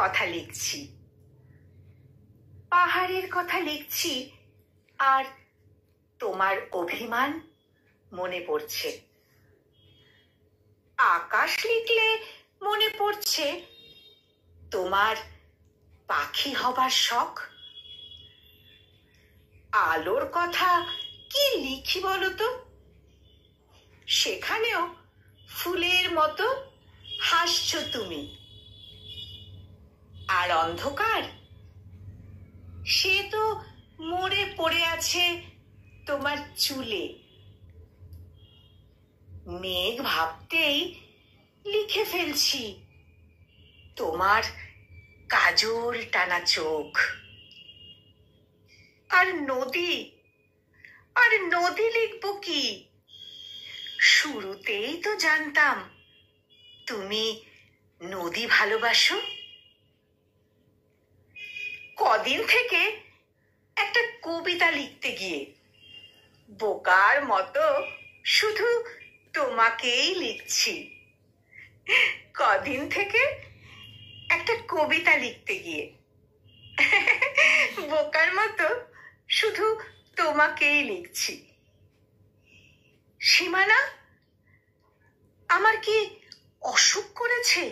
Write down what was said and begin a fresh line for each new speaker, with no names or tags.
কথা লিখছি, পাহাড়ের কথা লিখছি, আর তোমার অভিমান মনে পড়ছে। আকাশ লিখলে মনে পড়ছে তোমার পাখি হবার শখ। আলোর কথা কি লিখি বলতো, সেখানেও ফুলের মতো হাসছো তুমি। আর অন্ধকার, সে তো মরে পড়ে আছে তোমার চুলে। মেঘ ভাবতেই লিখে ফেলছি তোমার কাজল টানা চোখ। আর নদী লিখবো কি, শুরুতেই তো জানতাম তুমি নদী ভালোবাসো। কদিন থেকে একটা কবিতা লিখতে গিয়ে বোকার মতো শুধু তোমাকেই লিখছি। কদিন থেকে একটা কবিতা লিখতে গিয়ে বোকার মতো শুধু তোমাকেই লিখছি। সীমানা, আমার কি অসুখ করেছে?